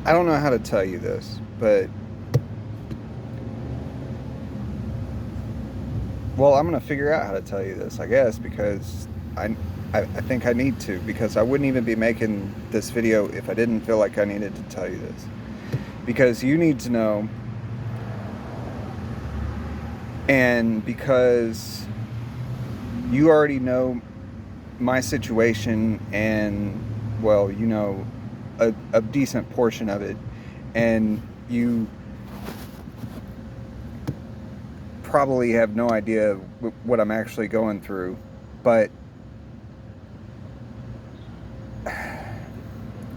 I don't know how to tell you this, but well, I'm gonna figure out how to tell you this, I guess, because I think I need to, because I wouldn't even be making this video if I didn't feel like I needed to tell you this. Because you need to know, and because you already know my situation, and well, you know a decent portion of it, and you probably have no idea what I'm actually going through, but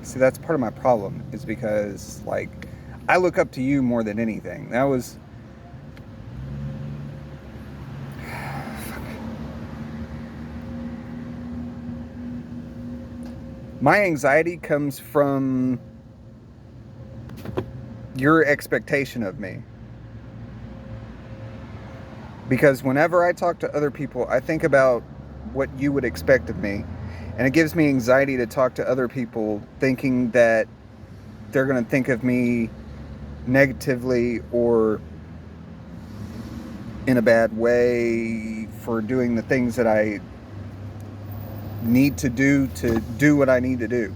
see, that's part of my problem, is because, like, I look up to you more than anything. That was my anxiety comes from your expectation of me. Because whenever I talk to other people, I think about what you would expect of me. And it gives me anxiety to talk to other people thinking that they're going to think of me negatively or in a bad way for doing the things that I need to do what I need to do.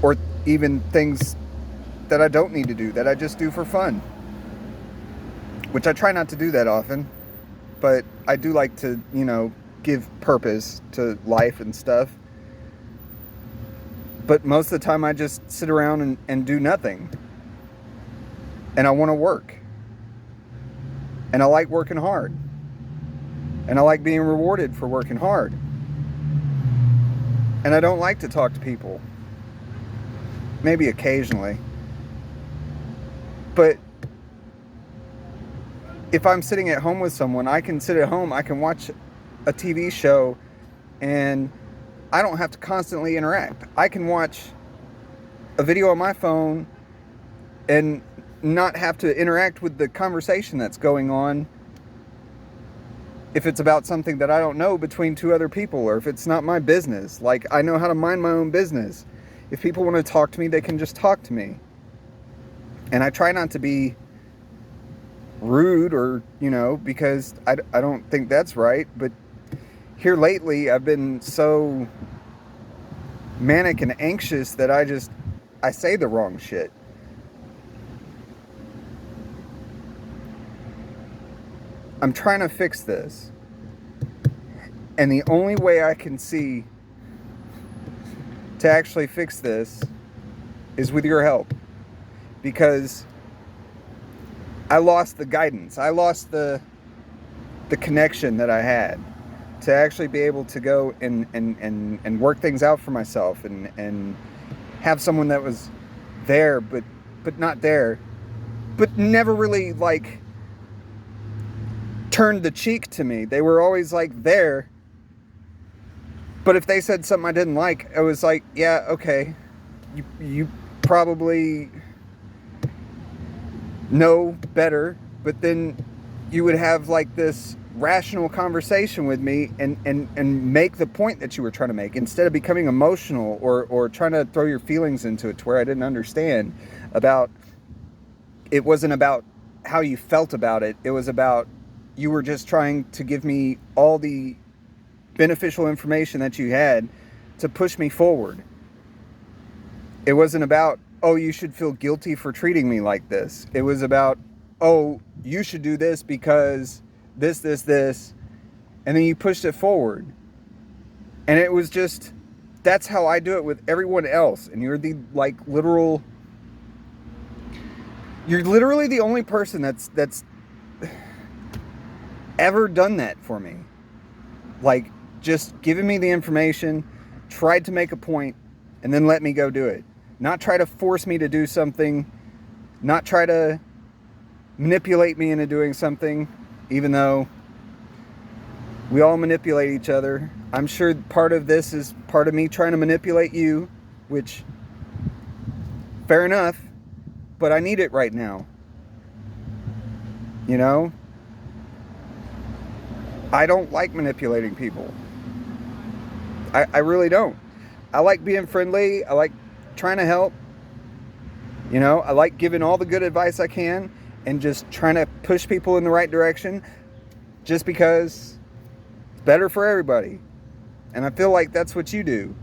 Or even things that I don't need to do, that I just do for fun. Which I try not to do that often, but I do like to, give purpose to life and stuff. But most of the time I just sit around and do nothing. And I want to work. And I like working hard. And I like being rewarded for working hard. And I don't like to talk to people. Maybe occasionally. But if I'm sitting at home with someone, I can sit at home, I can watch a TV show, and I don't have to constantly interact. I can watch a video on my phone and not have to interact with the conversation that's going on if it's about something that I don't know between two other people, or if it's not my business. Like, I know how to mind my own business. If people want to talk to me, they can just talk to me. And I try not to be rude or, because I don't think that's right. But here lately, I've been so manic and anxious that I say the wrong shit. I'm trying to fix this. And the only way I can see to actually fix this is with your help. Because I lost the guidance. I lost the connection that I had to actually be able to go and work things out for myself and have someone that was there but not there, but never really like turned the cheek to me. They were always like there, but if they said something I didn't like, I was like, yeah, okay, you probably know better. But then you would have like this rational conversation with me and make the point that you were trying to make, instead of becoming emotional or trying to throw your feelings into it to where I didn't understand about. It wasn't about how you felt about it. It was about, you were just trying to give me all the beneficial information that you had to push me forward. It wasn't about, oh, you should feel guilty for treating me like this. It was about, oh, you should do this because this, and then you pushed it forward. And it was just, that's how I do it with everyone else. And you're the you're literally the only person that's ever done that for me. Like, just giving me the information, tried to make a point, and then let me go do it. Not try to force me to do something, not try to manipulate me into doing something, even though we all manipulate each other. I'm sure part of this is part of me trying to manipulate you, which, fair enough, but I need it right now. I don't like manipulating people. I really don't. I like being friendly. I like trying to help. You know, I like giving all the good advice I can and just trying to push people in the right direction just because it's better for everybody. And I feel like that's what you do.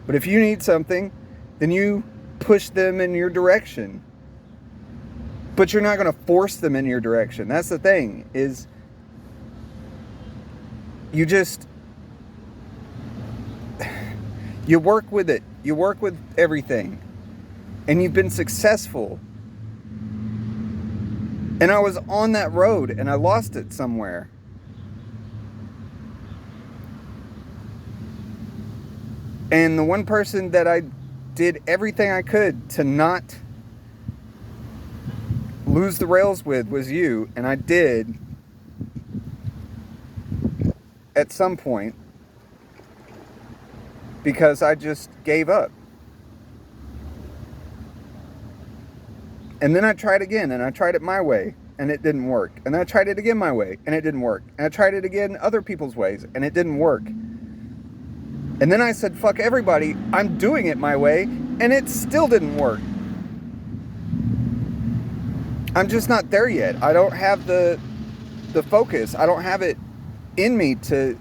But if you need something, then you push them in your direction. But you're not going to force them in your direction. That's the thing, is you just, you work with it. You work with everything. And you've been successful. And I was on that road and I lost it somewhere. And the one person that I did everything I could to not lose the rails with was you. And I did at some point because I just gave up. And then I tried again, and I tried it my way, and it didn't work. And then I tried it again my way, and it didn't work. And I tried it again other people's ways, and it didn't work. And then I said, fuck everybody, I'm doing it my way, and it still didn't work. I'm just not there yet. I don't have the focus. I don't have it in me to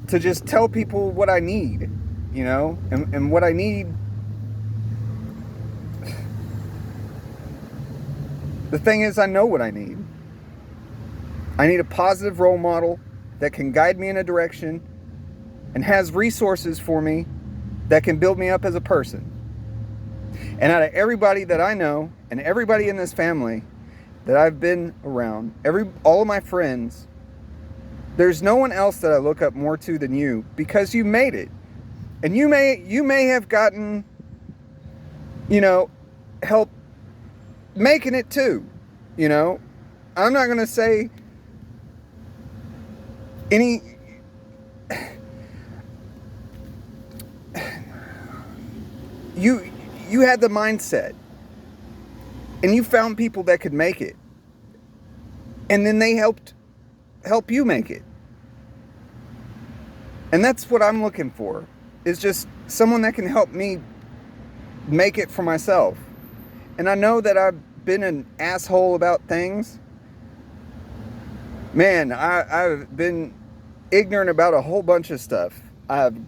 to just tell people what I need. You know, and what I need, the thing is, I know what I need. I need a positive role model that can guide me in a direction and has resources for me that can build me up as a person. And out of everybody that I know and everybody in this family that I've been around, all of my friends, there's no one else that I look up more to than you, because you made it. And you may have gotten, you know, help making it too. You know, I'm not going to say any, you had the mindset and you found people that could make it. And then they help you make it. And that's what I'm looking for. Is just someone that can help me make it for myself. And I know that I've been an asshole about things. Man, I've been ignorant about a whole bunch of stuff. I've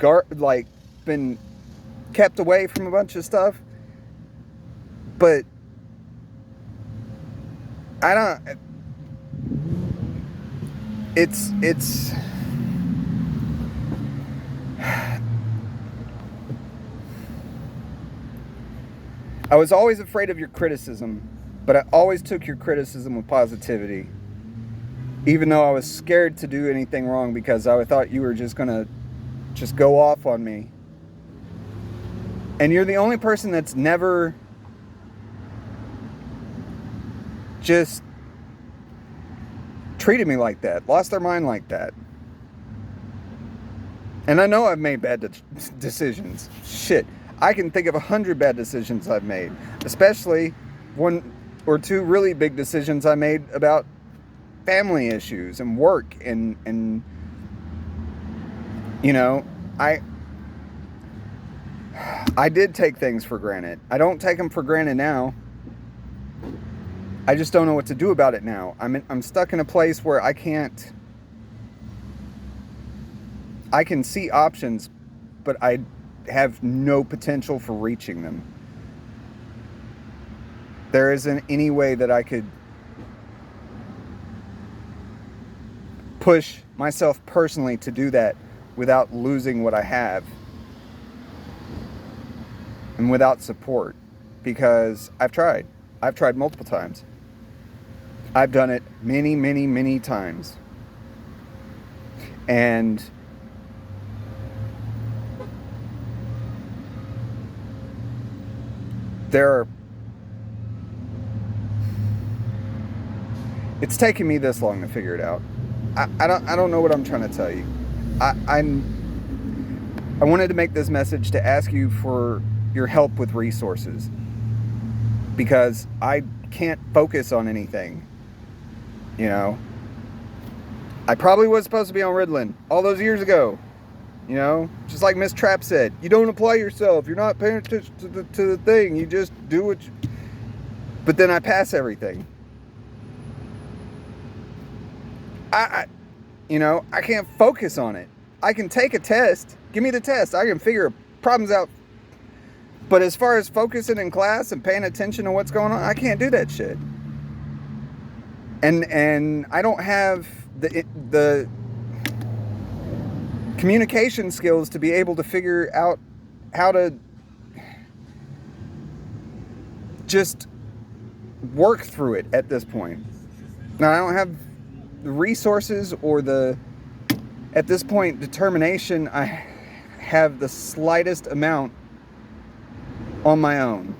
been kept away from a bunch of stuff. But I don't. It's. I was always afraid of your criticism, but I always took your criticism with positivity. Even though I was scared to do anything wrong because I thought you were just gonna go off on me. And you're the only person that's never just treated me like that, lost their mind like that. And I know I've made bad decisions. Shit. I can think of 100 bad decisions I've made, especially 1 or 2 really big decisions I made about family issues and work and you know, I did take things for granted. I don't take them for granted now. I just don't know what to do about it now. I'm stuck in a place where I can see options, but I have no potential for reaching them. There isn't any way that I could push myself personally to do that without losing what I have and without support, because I've tried multiple times. I've done it many, many, many times. And it's taken me this long to figure it out. I don't know what I'm trying to tell you. I wanted to make this message to ask you for your help with resources, because I can't focus on anything. You know, I probably was supposed to be on Ritalin all those years ago, You know, just like Miss Trapp said, you don't apply yourself. You're not paying attention to the thing. You just do what you... But then I pass everything. I can't focus on it. I can take a test. Give me the test. I can figure problems out. But as far as focusing in class and paying attention to what's going on, I can't do that shit. And I don't have the communication skills to be able to figure out how to just work through it at this point. Now, I don't have the resources or at this point, determination. I have the slightest amount on my own.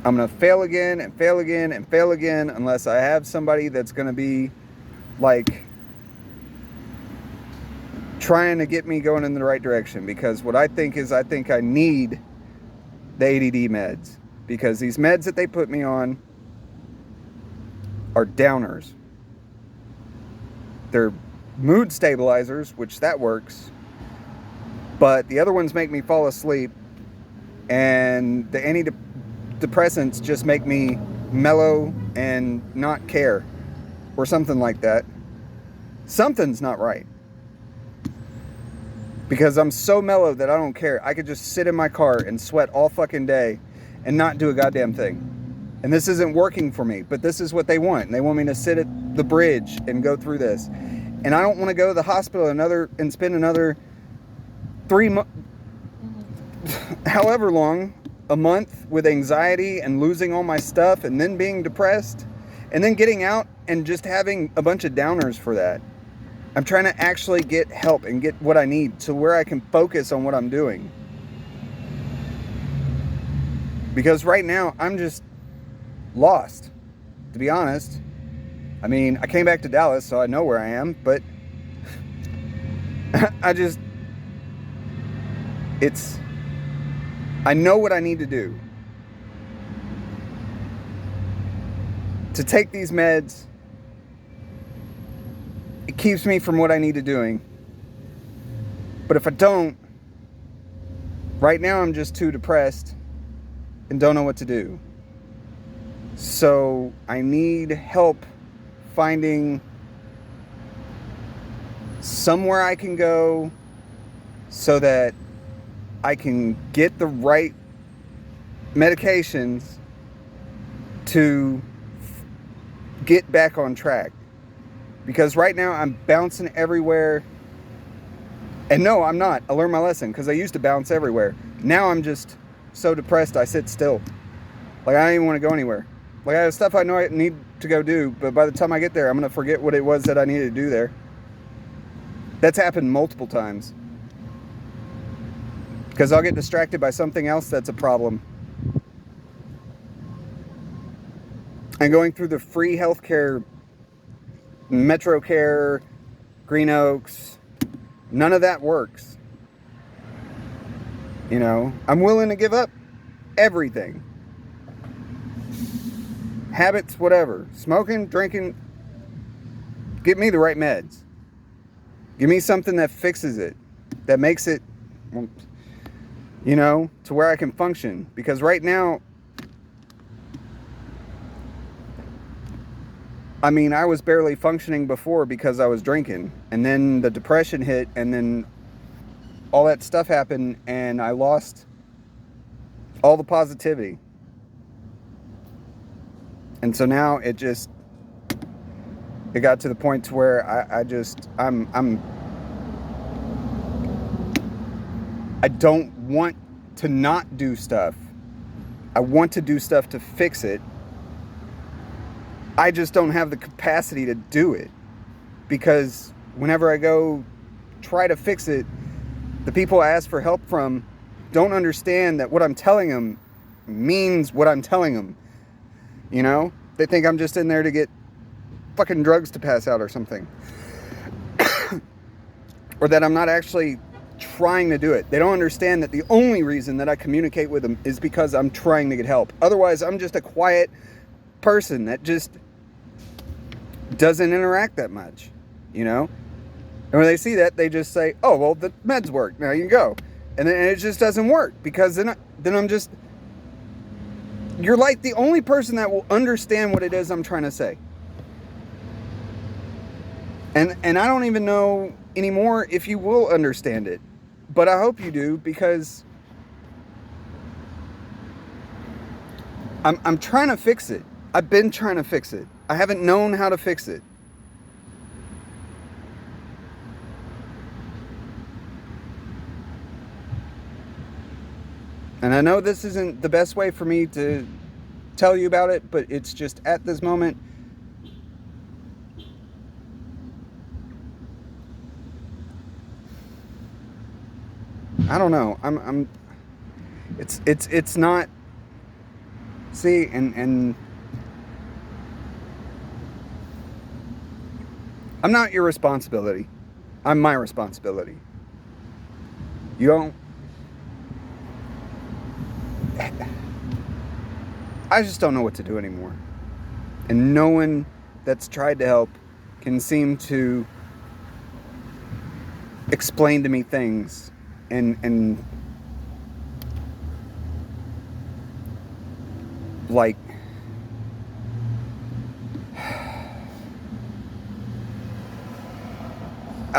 I'm going to fail again and fail again and fail again unless I have somebody that's going to be like trying to get me going in the right direction. Because what I think I need the ADD meds. Because these meds that they put me on are downers. They're mood stabilizers, which that works. But the other ones make me fall asleep. And the antidepressants just make me mellow and not care. Or something like that. Something's not right. Because I'm so mellow that I don't care. I could just sit in my car and sweat all fucking day and not do a goddamn thing. And this isn't working for me, but this is what they want. And they want me to sit at the bridge and go through this. And I don't want to go to the hospital and spend another 3 months, however long, a month with anxiety and losing all my stuff and then being depressed and then getting out and just having a bunch of downers for that. I'm trying to actually get help and get what I need to where I can focus on what I'm doing. Because right now, I'm just lost, to be honest. I mean, I came back to Dallas, so I know where I am, but I know what I need to do to take these meds. It keeps me from what I need to doing. But if I don't, right now I'm just too depressed and don't know what to do. So I need help finding somewhere I can go so that I can get the right medications to get back on track. Because right now I'm bouncing everywhere. And no, I'm not. I learned my lesson because I used to bounce everywhere. Now I'm just so depressed I sit still. Like I don't even want to go anywhere. Like I have stuff I know I need to go do, but by the time I get there, I'm going to forget what it was that I needed to do there. That's happened multiple times. Because I'll get distracted by something else that's a problem. And going through the free healthcare, MetroCare, Green Oaks, none of that works. You know, I'm willing to give up everything. Habits, whatever. Smoking, drinking. Give me the right meds. Give me something that fixes it. That makes it, you know, to where I can function. Because right now, I mean, I was barely functioning before because I was drinking. And then the depression hit, and then all that stuff happened, and I lost all the positivity. And so now it got to the point to where I don't want to not do stuff. I want to do stuff to fix it. I just don't have the capacity to do it. Because whenever I go try to fix it, the people I ask for help from don't understand that what I'm telling them means what I'm telling them. You know? They think I'm just in there to get fucking drugs to pass out or something. Or that I'm not actually trying to do it. They don't understand that the only reason that I communicate with them is because I'm trying to get help. Otherwise, I'm just a quiet person that just doesn't interact that much, you know? And when they see that, they just say, oh, well, the meds work. Now you can go. And then it just doesn't work, because then I'm just, you're like the only person that will understand what it is I'm trying to say. And I don't even know anymore if you will understand it. But I hope you do, because I'm trying to fix it. I've been trying to fix it. I haven't known how to fix it. And I know this isn't the best way for me to tell you about it, but it's just at this moment, I don't know. It's not, see, and I'm not your responsibility. I'm my responsibility. You don't, I just don't know what to do anymore. And no one that's tried to help can seem to explain to me things and like, I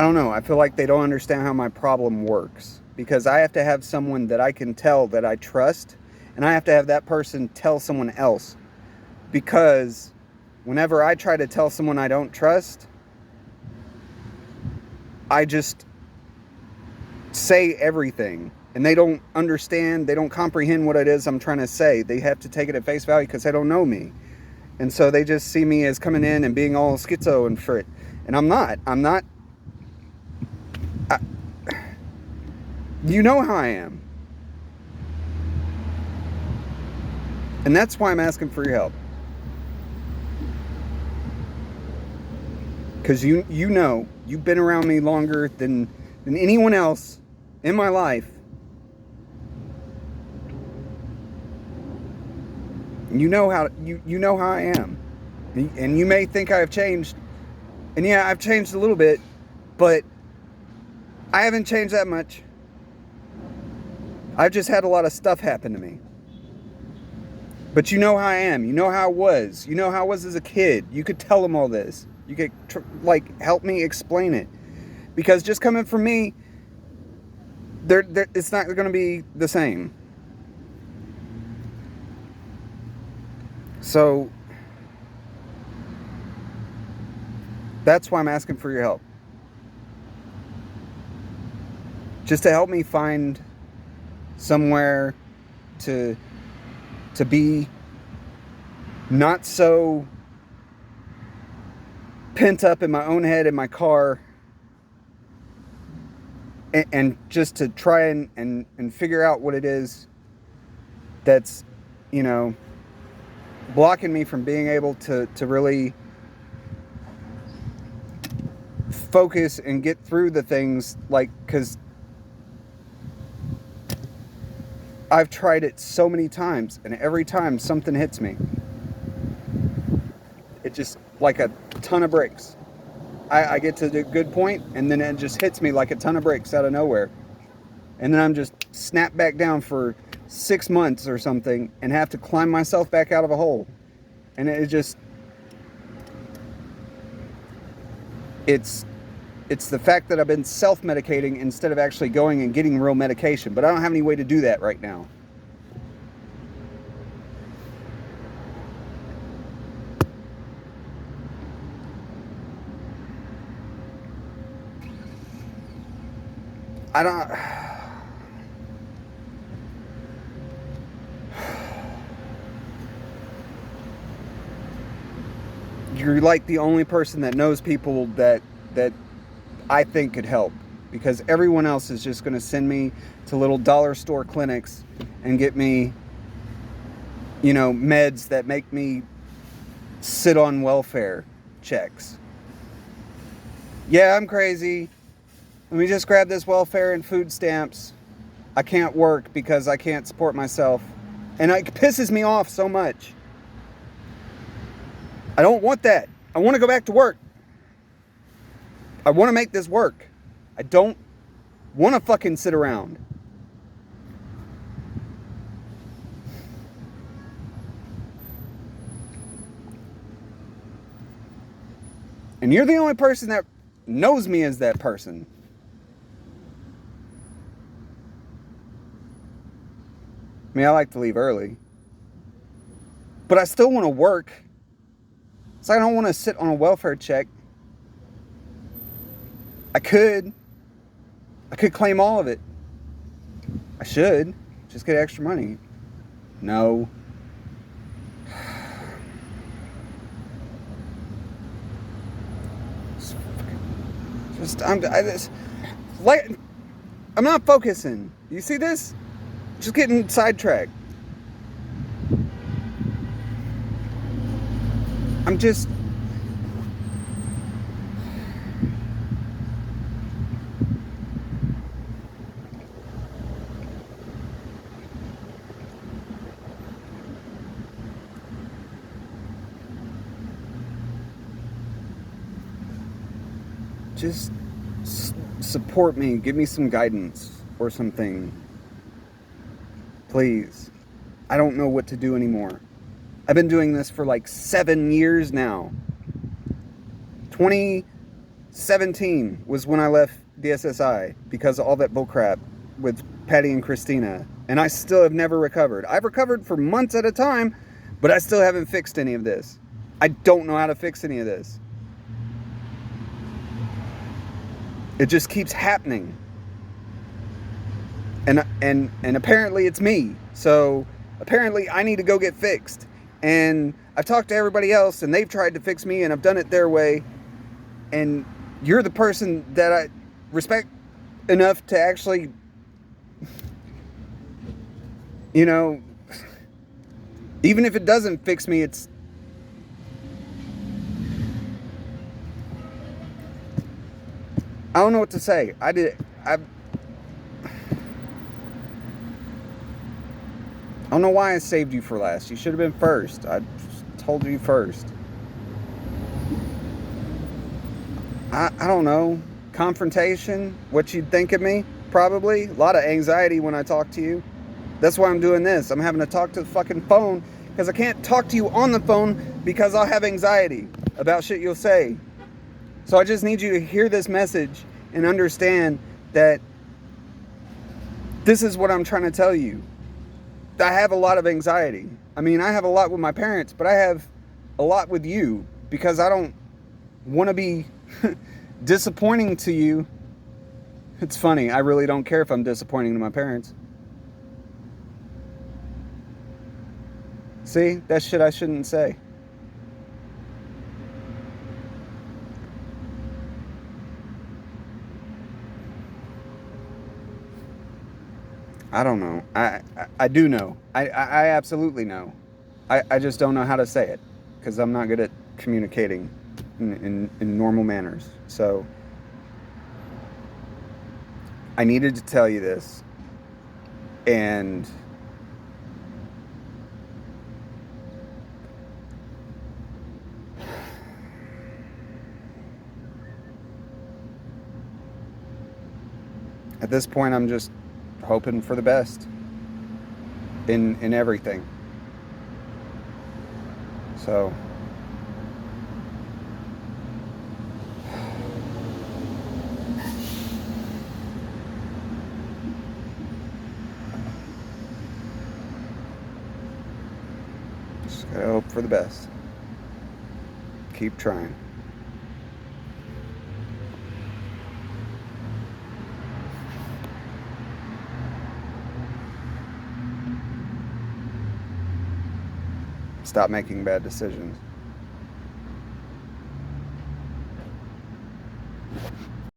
don't know. I feel like they don't understand how my problem works, because I have to have someone that I can tell that I trust, and I have to have that person tell someone else, because whenever I try to tell someone I don't trust, I just say everything, and they don't understand, they don't comprehend what it is I'm trying to say. They have to take it at face value because they don't know me. And so they just see me as coming in and being all schizo and frit. And I'm not. You know how I am. And that's why I'm asking for your help. Because you know, you've been around me longer than anyone else in my life. You know how I am. And you may think I have changed. And yeah, I've changed a little bit, but I haven't changed that much. I've just had a lot of stuff happen to me. But you know how I am. You know how I was. You know how I was as a kid. You could tell them all this. You could help me explain it. Because just coming from me, it's not going to be the same. So that's why I'm asking for your help. Just to help me find somewhere to be not so pent up in my own head in my car, and just to try and figure out what it is that's, blocking me from being able to really focus and get through the things, because I've tried it so many times, and every time something hits me, it just like a ton of bricks. I get to the good point, and then it just hits me like a ton of bricks out of nowhere. And then I'm just snapped back down for 6 months or something, and have to climb myself back out of a hole. And it's the fact that I've been self-medicating instead of actually going and getting real medication. But I don't have any way to do that right now. You're like the only person that knows people that I think could help, because everyone else is just going to send me to little dollar store clinics and get me, meds that make me sit on welfare checks. Yeah, I'm crazy. Let me just grab this welfare and food stamps. I can't work because I can't support myself. And it pisses me off so much. I don't want that. I want to go back to work. I want to make this work. I don't want to fucking sit around. And you're the only person that knows me as that person. I mean, I like to leave early. But I still want to work. So I don't want to sit on a welfare check. I could claim all of it. I should. Just get extra money. No. I'm not focusing. You see this? Just getting sidetracked. I'm just... Just support me. Give me some guidance or something. Please. I don't know what to do anymore. I've been doing this for like 7 years now. 2017 was when I left DSSI because of all that bullcrap with Patty and Christina. And I still have never recovered. I've recovered for months at a time, but I still haven't fixed any of this. I don't know how to fix any of this. It just keeps happening. And apparently it's me. So apparently I need to go get fixed. And I've talked to everybody else and they've tried to fix me and I've done it their way. And you're the person that I respect enough to actually, you know, even if it doesn't fix me, it's... I don't know what to say. I don't know why I saved you for last. You should have been first. I told you first. I don't know. Confrontation? What you'd think of me? Probably. A lot of anxiety when I talk to you. That's why I'm doing this. I'm having to talk to the fucking phone because I can't talk to you on the phone because I'll have anxiety about shit you'll say. So I just need you to hear this message and understand that this is what I'm trying to tell you. I have a lot of anxiety. I mean, I have a lot with my parents, but I have a lot with you because I don't want to be disappointing to you. It's funny. I really don't care if I'm disappointing to my parents. See? That's shit I shouldn't say. I don't know. I do know. I absolutely know. I just don't know how to say it because I'm not good at communicating in normal manners. So I needed to tell you this. And at this point, I'm just hoping for the best in everything. So just gotta hope for the best. Keep trying. Stop making bad decisions.